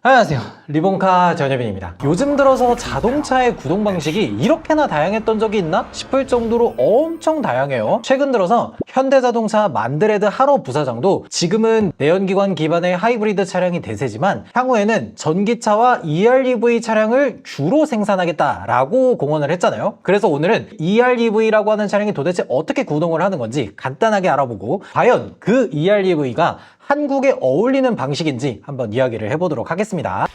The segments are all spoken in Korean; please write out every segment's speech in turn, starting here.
안녕하세요, 리본카 전여빈입니다. 요즘 들어서 자동차의 구동 방식이 이렇게나 다양했던 적이 있나 싶을 정도로 엄청 다양해요. 최근 들어서 현대자동차 만드레드 하러 부사장도 지금은 내연기관 기반의 하이브리드 차량이 대세지만 향후에는 전기차와 EREV 차량을 주로 생산하겠다라고 공언을 했잖아요. 그래서 오늘은 EREV라고 하는 차량이 도대체 어떻게 구동을 하는 건지 간단하게 알아보고, 과연 그 EREV가 한국에 어울리는 방식인지 한번 이야기를 해보도록 하겠습니다.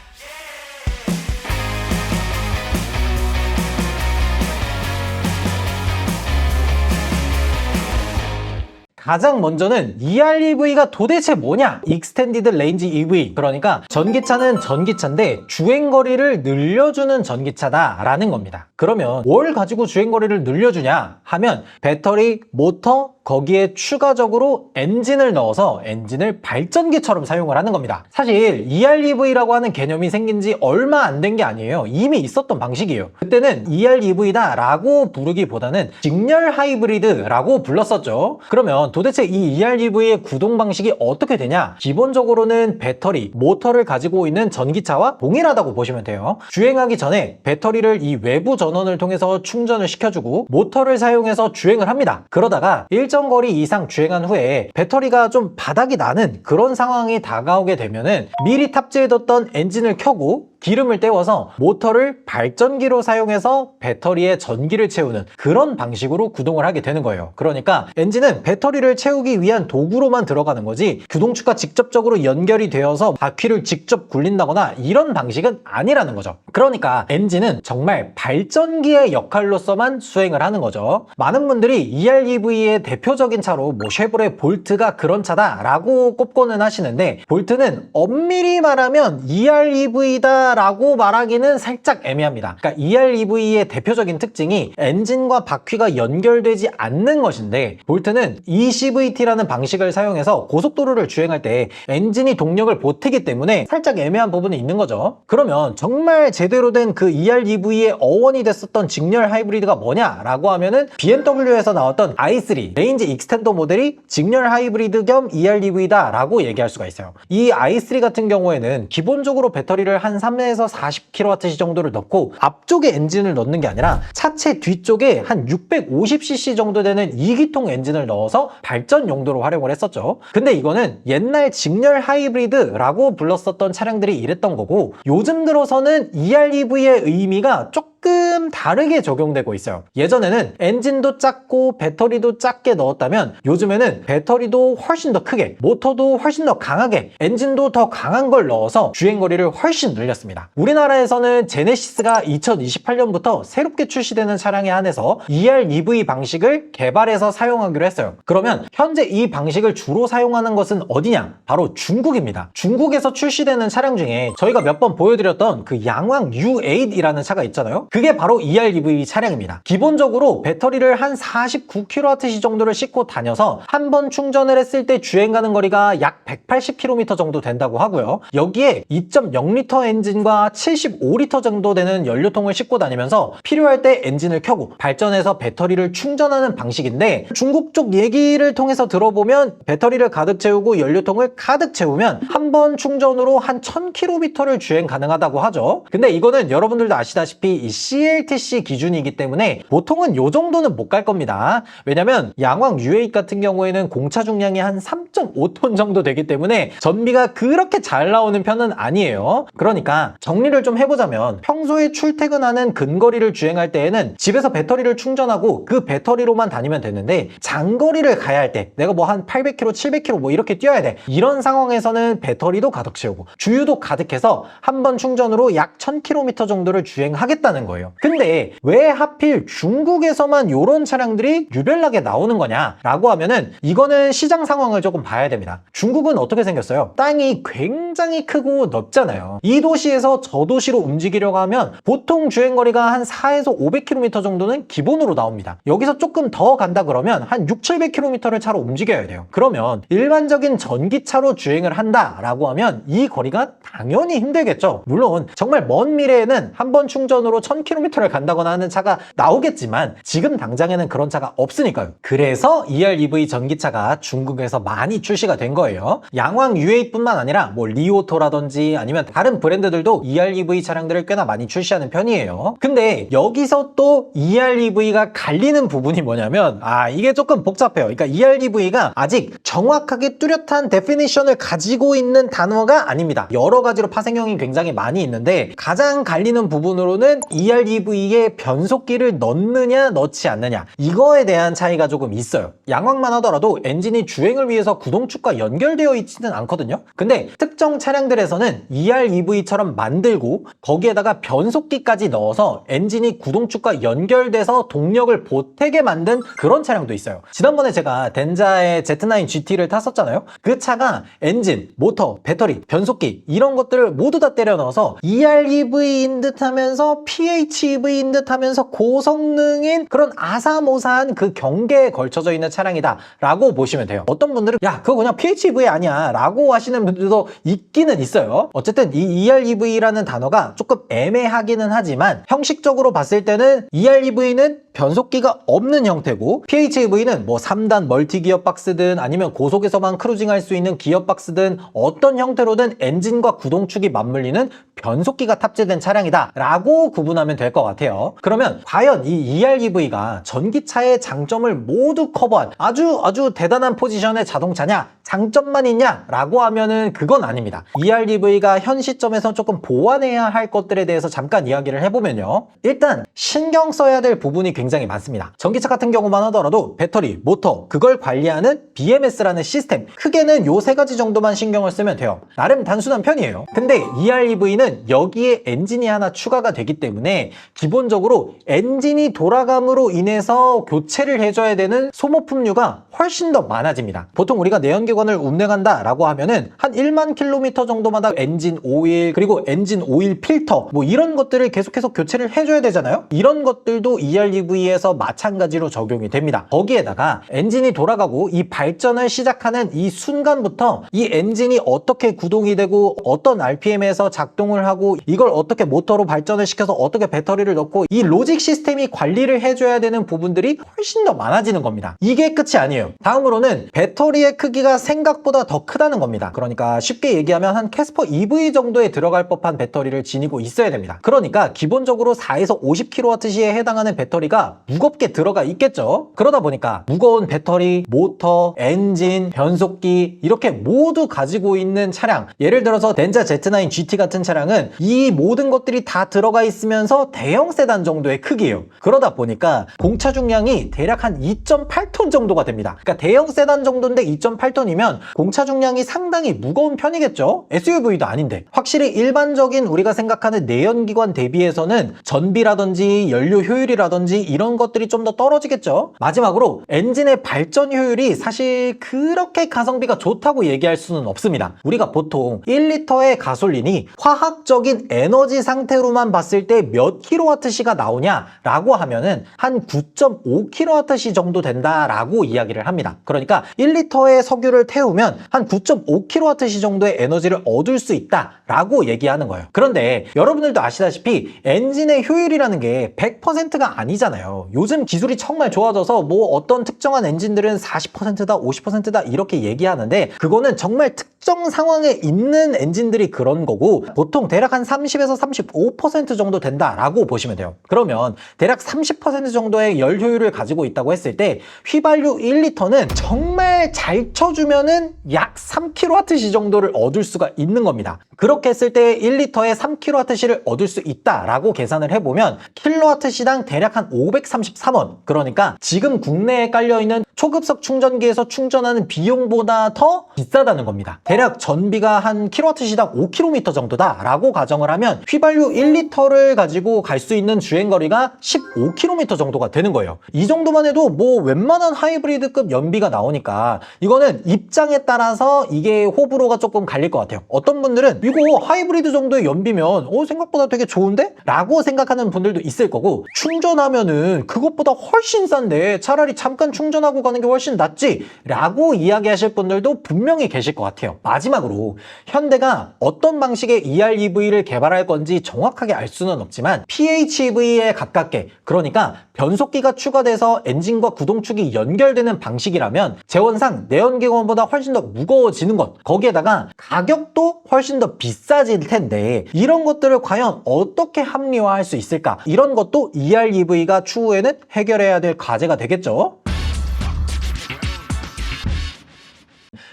가장 먼저는 EREV가 도대체 뭐냐? Extended Range EV, 그러니까 전기차는 전기차인데 주행거리를 늘려주는 전기차다라는 겁니다. 그러면 뭘 가지고 주행거리를 늘려주냐 하면 배터리, 모터, 거기에 추가적으로 엔진을 넣어서 엔진을 발전기처럼 사용을 하는 겁니다. 사실 EREV라고 하는 개념이 생긴 지 얼마 안 된 게 아니에요. 이미 있었던 방식이에요. 그때는 EREV다 라고 부르기보다는 직렬 하이브리드라고 불렀었죠. 그러면 도대체 이 EREV의 구동 방식이 어떻게 되냐? 기본적으로는 배터리, 모터를 가지고 있는 전기차와 동일하다고 보시면 돼요. 주행하기 전에 배터리를 이 외부 전원을 통해서 충전을 시켜주고 모터를 사용해서 주행을 합니다. 그러다가 일정 거리 이상 주행한 후에 배터리가 좀 바닥이 나는 그런 상황이 다가오게 되면은 미리 탑재해뒀던 엔진을 켜고 기름을 때워서 모터를 발전기로 사용해서 배터리에 전기를 채우는 그런 방식으로 구동을 하게 되는 거예요. 그러니까 엔진은 배터리를 채우기 위한 도구로만 들어가는 거지 구동축과 직접적으로 연결이 되어서 바퀴를 직접 굴린다거나 이런 방식은 아니라는 거죠. 그러니까 엔진은 정말 발전기의 역할로서만 수행을 하는 거죠. 많은 분들이 EREV의 대표적인 차로 쉐보레 볼트가 그런 차다라고 꼽고는 하시는데, 볼트는 엄밀히 말하면 EREV다 라고 말하기는 살짝 애매합니다. 그러니까 EREV의 대표적인 특징이 엔진과 바퀴가 연결되지 않는 것인데, 볼트는 eCVT라는 방식을 사용해서 고속도로를 주행할 때 엔진이 동력을 보태기 때문에 살짝 애매한 부분이 있는 거죠. 그러면 정말 제대로 된 그 EREV의 어원이 됐었던 직렬 하이브리드가 뭐냐라고 하면은 BMW에서 나왔던 i3 레인지 익스텐더 모델이 직렬 하이브리드 겸 EREV다 라고 얘기할 수가 있어요. 이 i3 같은 경우에는 기본적으로 배터리를 한 3에서 40kWh 정도를 넣고 앞쪽에 엔진을 넣는 게 아니라 차체 뒤쪽에 한 650cc 정도 되는 2기통 엔진을 넣어서 발전 용도로 활용을 했었죠. 근데 이거는 옛날 직렬 하이브리드라고 불렀었던 차량들이 이랬던 거고, 요즘 들어서는 EREV의 의미가 조금 다르게 적용되고 있어요. 예전에는 엔진도 작고 배터리도 작게 넣었다면 요즘에는 배터리도 훨씬 더 크게, 모터도 훨씬 더 강하게, 엔진도 더 강한 걸 넣어서 주행거리를 훨씬 늘렸습니다. 우리나라에서는 제네시스가 2028년부터 새롭게 출시되는 차량에 한해서 EREV 방식을 개발해서 사용하기로 했어요. 그러면 현재 이 방식을 주로 사용하는 것은 어디냐? 바로 중국입니다. 중국에서 출시되는 차량 중에 저희가 몇 번 보여드렸던 그 양왕 U8이라는 차가 있잖아요. 그게 바로 EREV 차량입니다. 기본적으로 배터리를 한 49kWh 정도를 싣고 다녀서 한 번 충전을 했을 때 주행 가는 거리가 약 180km 정도 된다고 하고요. 여기에 2.0L 엔진과 75L 정도 되는 연료통을 싣고 다니면서 필요할 때 엔진을 켜고 발전해서 배터리를 충전하는 방식인데, 중국 쪽 얘기를 통해서 들어보면 배터리를 가득 채우고 연료통을 가득 채우면 한 번 충전으로 한 1000km를 주행 가능하다고 하죠. 근데 이거는 여러분들도 아시다시피 이 CLTC 기준이기 때문에 보통은 요 정도는 못 갈 겁니다. 왜냐면 양왕 U8 같은 경우에는 공차 중량이 한 3.5톤 정도 되기 때문에 전비가 그렇게 잘 나오는 편은 아니에요. 그러니까 정리를 좀 해보자면, 평소에 출퇴근하는 근거리를 주행할 때에는 집에서 배터리를 충전하고 그 배터리로만 다니면 되는데, 장거리를 가야 할 때 내가 뭐 한 800km, 700km 뭐 이렇게 뛰어야 돼. 이런 상황에서는 배터리도 가득 채우고 주유도 가득해서 한 번 충전으로 약 1000km 정도를 주행하겠다는 거예요. 근데 왜 하필 중국에서만 이런 차량들이 유별나게 나오는 거냐라고 하면은, 이거는 시장 상황을 조금 봐야 됩니다. 중국은 어떻게 생겼어요? 땅이 굉장히 크고 넓잖아요. 이 도시에서 저 도시로 움직이려고 하면 보통 주행거리가 한 4에서 500km 정도는 기본으로 나옵니다. 여기서 조금 더 간다 그러면 한 6, 700km를 차로 움직여야 돼요. 그러면 일반적인 전기차로 주행을 한다라고 하면 이 거리가 당연히 힘들겠죠. 물론 정말 먼 미래에는 한 번 충전으로 1000 3km를 간다거나 하는 차가 나오겠지만 지금 당장에는 그런 차가 없으니까요. 그래서 EREV 전기차가 중국에서 많이 출시가 된 거예요. 양왕 UA뿐만 아니라 뭐 리오토라든지 아니면 다른 브랜드들도 EREV 차량들을 꽤나 많이 출시하는 편이에요. 근데 여기서 또 EREV가 갈리는 부분이 뭐냐면 이게 조금 복잡해요. 그러니까 EREV가 아직 정확하게 뚜렷한 데피니션을 가지고 있는 단어가 아닙니다. 여러 가지로 파생형이 굉장히 많이 있는데 가장 갈리는 부분으로는 EREV에 변속기를 넣느냐 넣지 않느냐 이거에 대한 차이가 조금 있어요. 양왕만 하더라도 엔진이 주행을 위해서 구동축과 연결되어 있지는 않거든요. 근데 특정 차량들에서는 EREV처럼 만들고 거기에다가 변속기까지 넣어서 엔진이 구동축과 연결돼서 동력을 보태게 만든 그런 차량도 있어요. 지난번에 제가 덴자의 Z9 GT를 탔었잖아요. 그 차가 엔진, 모터, 배터리, 변속기 이런 것들을 모두 다 때려 넣어서 EREV인 듯 하면서 PHEV인 듯 하면서 고성능인 그런 아사모사한 그 경계에 걸쳐져 있는 차량이다 라고 보시면 돼요. 어떤 분들은 야 그거 그냥 PHEV 아니야 라고 하시는 분들도 있기는 있어요. 어쨌든 이 EREV라는 단어가 조금 애매하기는 하지만 형식적으로 봤을 때는 EREV는 변속기가 없는 형태고 PHEV는 뭐 3단 멀티 기어박스든 아니면 고속에서만 크루징할 수 있는 기어박스든 어떤 형태로든 엔진과 구동축이 맞물리는 변속기가 탑재된 차량이다 라고 구분하면 될 것 같아요. 그러면 과연 이 EREV가 전기차의 장점을 모두 커버한 아주 대단한 포지션의 자동차냐? 장점만 있냐? 라고 하면은 그건 아닙니다. EREV가 현 시점에서 조금 보완해야 할 것들에 대해서 잠깐 이야기를 해보면요. 일단 신경 써야 될 부분이 굉장히 많습니다. 전기차 같은 경우만 하더라도 배터리, 모터, 그걸 관리하는 BMS라는 시스템 크게는 요 세 가지 정도만 신경을 쓰면 돼요. 나름 단순한 편이에요. 근데 EREV는 여기에 엔진이 하나 추가가 되기 때문에 기본적으로 엔진이 돌아감으로 인해서 교체를 해줘야 되는 소모품류가 훨씬 더 많아집니다. 보통 우리가 내연기관을 운행한다 라고 하면은 한 1만 킬로미터 정도마다 엔진 오일 그리고 엔진 오일 필터 뭐 이런 것들을 계속해서 교체를 해줘야 되잖아요. 이런 것들도 EREV에서 마찬가지로 적용이 됩니다. 거기에다가 엔진이 돌아가고 이 발전을 시작하는 이 순간부터 이 엔진이 어떻게 구동이 되고 어떤 RPM에서 작동을 하고 이걸 어떻게 모터로 발전을 시켜서 어떻게 배터리를 넣고 이 로직 시스템이 관리를 해줘야 되는 부분들이 훨씬 더 많아지는 겁니다. 이게 끝이 아니에요. 다음으로는 배터리의 크기가 생각보다 더 크다는 겁니다. 그러니까 쉽게 얘기하면 한 캐스퍼 EV 정도에 들어갈 법한 배터리를 지니고 있어야 됩니다. 그러니까 기본적으로 4에서 50kWh에 해당하는 배터리가 무겁게 들어가 있겠죠. 그러다 보니까 무거운 배터리, 모터, 엔진, 변속기 이렇게 모두 가지고 있는 차량 예를 들어서 덴자 Z9 GT 같은 차량은 이 모든 것들이 다 들어가 있으면서 대형 세단 정도의 크기예요. 그러다 보니까 공차 중량이 대략 한 2.8톤 정도가 됩니다. 그러니까 대형 세단 정도인데 2.8톤이면 공차 중량이 상당히 무거운 편이겠죠. SUV도 아닌데 확실히 일반적인 우리가 생각하는 내연기관 대비해서는 전비라든지 연료 효율이라든지 이런 것들이 좀 더 떨어지겠죠. 마지막으로 엔진의 발전 효율이 사실 그렇게 가성비가 좋다고 얘기할 수는 없습니다. 우리가 보통 1리터의 가솔린이 화학적인 에너지 상태로만 봤을 때 몇 kWh가 나오냐라고 하면은 한 9.5kWh 정도 된다라고 이야기를 합니다. 그러니까 1리터의 석유를 태우면 한 9.5kWh 정도의 에너지를 얻을 수 있다라고 얘기하는 거예요. 그런데 여러분들도 아시다시피 엔진의 효율이라는 게 100%가 아니잖아요. 요즘 기술이 정말 좋아져서 뭐 어떤 특정한 엔진들은 40%다 50%다 이렇게 얘기하는데 그거는 정말 특정 상황에 있는 엔진들이 그런 거고 보통 대략 한 30에서 35% 정도 된다라고 보시면 돼요. 그러면 대략 30% 정도의 열 효율을 가지고 있다고 했을 때 휘발유 1리터는 정말 잘 쳐주면은 약 3kWh 정도를 얻을 수가 있는 겁니다. 그렇게 했을 때 1리터에 3kWh를 얻을 수 있다라고 계산을 해보면 킬로와트시당 대략 한 533원 그러니까 지금 국내에 깔려있는 초급석 충전기에서 충전하는 비용보다 더 비싸다는 겁니다. 대략 전비가 한 킬로와트시당 5km 정도다 라고 가정을 하면 휘발유 1리터를 가지고 갈 수 있는 주행거리가 15km 정도가 되는 거예요. 이 정도만 해도 뭐 웬만한 하이브리드급 연비가 나오니까 이거는 입장에 따라서 이게 호불호가 조금 갈릴 것 같아요. 어떤 분들은 이거 하이브리드 정도의 연비면 생각보다 되게 좋은데? 라고 생각하는 분들도 있을 거고 충전하면은 그것보다 훨씬 싼데 차라리 잠깐 충전하고 가는 게 훨씬 낫지? 라고 이야기하실 분들도 분명히 계실 것 같아요. 마지막으로 현대가 어떤 방식의 EREV를 개발할 건지 정확하게 알 수는 없지만 PHEV에 가깝게, 그러니까 변속기가 추가돼서 엔진과 구동축이 연결되는 방식이라면 재원상 내연기관보다 훨씬 더 무거워지는 것, 거기에다가 가격도 훨씬 더 비싸질 텐데 이런 것들을 과연 어떻게 합리화할 수 있을까? 이런 것도 EREV가 추후에는 해결해야 될 과제가 되겠죠.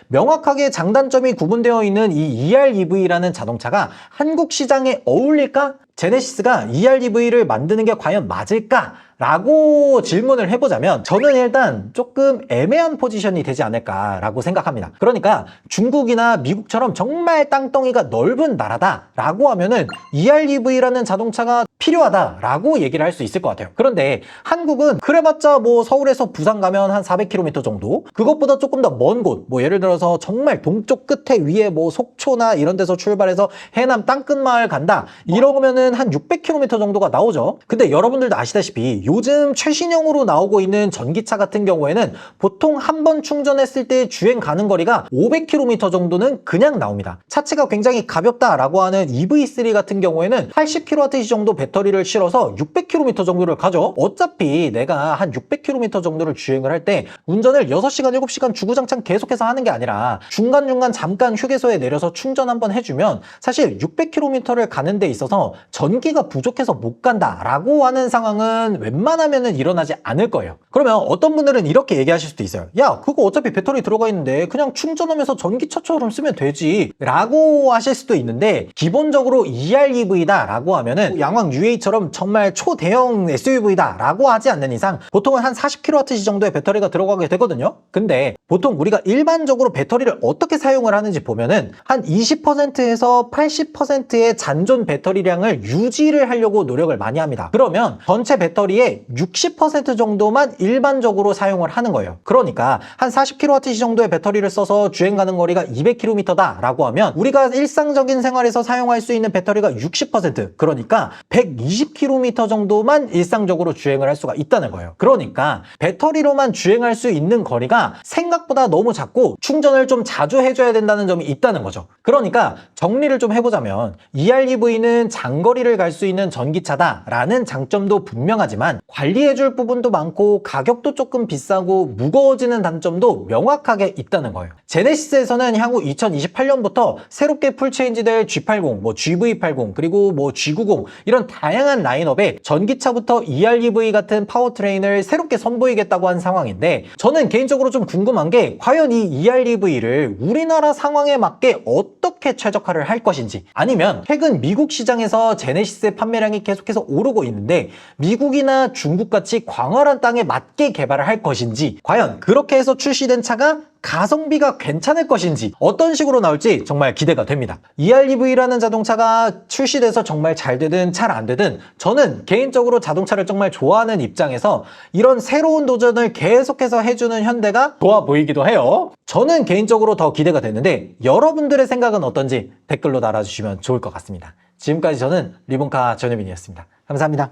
명확하게 장단점이 구분되어 있는 이 EREV라는 자동차가 한국 시장에 어울릴까? 제네시스가 EREV를 만드는 게 과연 맞을까? 라고 질문을 해보자면 저는 일단 조금 애매한 포지션이 되지 않을까라고 생각합니다. 그러니까 중국이나 미국처럼 정말 땅덩이가 넓은 나라다 라고 하면은 EREV라는 자동차가 필요하다라고 얘기를 할 수 있을 것 같아요. 그런데 한국은 그래봤자 뭐 서울에서 부산 가면 한 400km 정도? 그것보다 조금 더 먼 곳, 뭐 예를 들어서 정말 동쪽 끝에 위에 뭐 속초나 이런 데서 출발해서 해남 땅끝마을 간다 이러면은 한 600km 정도가 나오죠. 근데 여러분들도 아시다시피 요즘 최신형으로 나오고 있는 전기차 같은 경우에는 보통 한 번 충전했을 때 주행 가는 거리가 500km 정도는 그냥 나옵니다. 차체가 굉장히 가볍다라고 하는 EV3 같은 경우에는 80kWh 정도 배터리를 실어서 600km 정도를 가죠. 어차피 내가 한 600km 정도를 주행을 할 때 운전을 6시간, 7시간 주구장창 계속해서 하는 게 아니라 중간중간 잠깐 휴게소에 내려서 충전 한번 해주면 사실 600km를 가는 데 있어서 전기가 부족해서 못 간다라고 하는 상황은 웬만하면은 일어나지 않을 거예요. 그러면 어떤 분들은 이렇게 얘기하실 수도 있어요. 야, 그거 어차피 배터리 들어가 있는데 그냥 충전하면서 전기차처럼 쓰면 되지 라고 하실 수도 있는데 기본적으로 EREV다 라고 하면은 양왕 UA처럼 정말 초대형 SUV다 라고 하지 않는 이상 보통은 한 40kWh 정도의 배터리가 들어가게 되거든요. 근데 보통 우리가 일반적으로 배터리를 어떻게 사용을 하는지 보면은 한 20%에서 80%의 잔존 배터리량을 유지를 하려고 노력을 많이 합니다. 그러면 전체 배터리의 60% 정도만 일반적으로 사용을 하는 거예요. 그러니까 한 40kWh 정도의 배터리를 써서 주행 가는 거리가 200km다 라고 하면 우리가 일상적인 생활에서 사용할 수 있는 배터리가 60%, 그러니까 120km 정도만 일상적으로 주행을 할 수가 있다는 거예요. 그러니까 배터리로만 주행할 수 있는 거리가 생각보다 너무 작고 충전을 좀 자주 해줘야 된다는 점이 있다는 거죠. 그러니까 정리를 좀 해보자면 EREV는 장거리를 갈 수 있는 전기차다 라는 장점도 분명하지만 관리해줄 부분도 많고 가격도 조금 비싸고 무거워지는 단점도 명확하게 있다는 거예요. 제네시스에서는 향후 2028년부터 새롭게 풀체인지될 G80, 뭐 GV80, 그리고 뭐 G90 이런 다양한 라인업에 전기차부터 EREV 같은 파워트레인을 새롭게 선보이겠다고 한 상황인데 저는 개인적으로 좀 궁금한 게 과연 이 EREV를 우리나라 상황에 맞게 어떻게 최적화를 할 것인지, 아니면 최근 미국 시장에서 제네시스의 판매량이 계속해서 오르고 있는데 미국이나 중국같이 광활한 땅에 맞게 개발을 할 것인지, 과연 그렇게 해서 출시된 차가 가성비가 괜찮을 것인지 어떤 식으로 나올지 정말 기대가 됩니다. EREV라는 자동차가 출시돼서 정말 잘 되든 잘 안 되든 저는 개인적으로 자동차를 정말 좋아하는 입장에서 이런 새로운 도전을 계속해서 해주는 현대가 좋아 보이기도 해요. 저는 개인적으로 더 기대가 되는데 여러분들의 생각은 어떤지 댓글로 달아주시면 좋을 것 같습니다. 지금까지 저는 리본카 전효민이었습니다. 감사합니다.